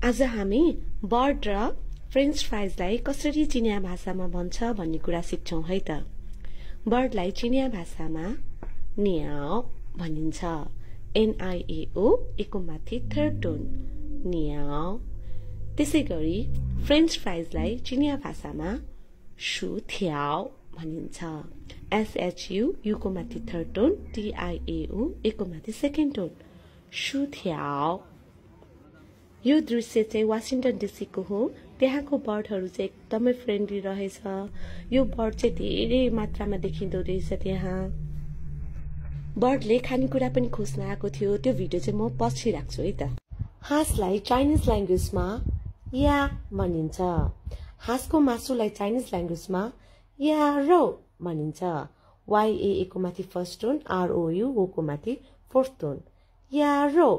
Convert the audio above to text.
आज हामी बर्ड र फ्रेन्च फ्राइजलाई कसरी चिनिया भाषामा भन्छ भन्ने कुरा सिक्छौं है त। बर्डलाई चिनिया भाषामा नियाओ भनिन्छ। NIAO एको माथि थर्ड टोन नियाओ। त्यसैगरी फ्रेन्च फ्राइजलाई चिनिया भाषामा शु थियाओ भनिन्छ। SHU युको माथि थर्ड टोन TIAO एको माथि सेकेन्ड टोन शु थियाओ। यो दृश्य चाहिँ वाशिंटन डीसी को हो। त्यहाँको बर्डहरू चाहिँ एकदमै फ्रेन्डली रहेछ। यो बर्ड चाहिँ धेरै मात्रामा देखिँदो रहेछ त्यहाँ। बर्डले खानेकुरा पनि खोज्न आएको थियो। त्यो भिडियो चाहिँ म पछि राख्छु है त। हाँसलाई चाइनिज ल्याङ्ग्वेजमा या भनिन्छ। हाँसको मासुलाई चाइनिज ल्याङ्ग्वेजमा या रो भनिन्छ। YA एको माथि फर्स्ट टोन ROU को माथि फोर्थ टोन या रो।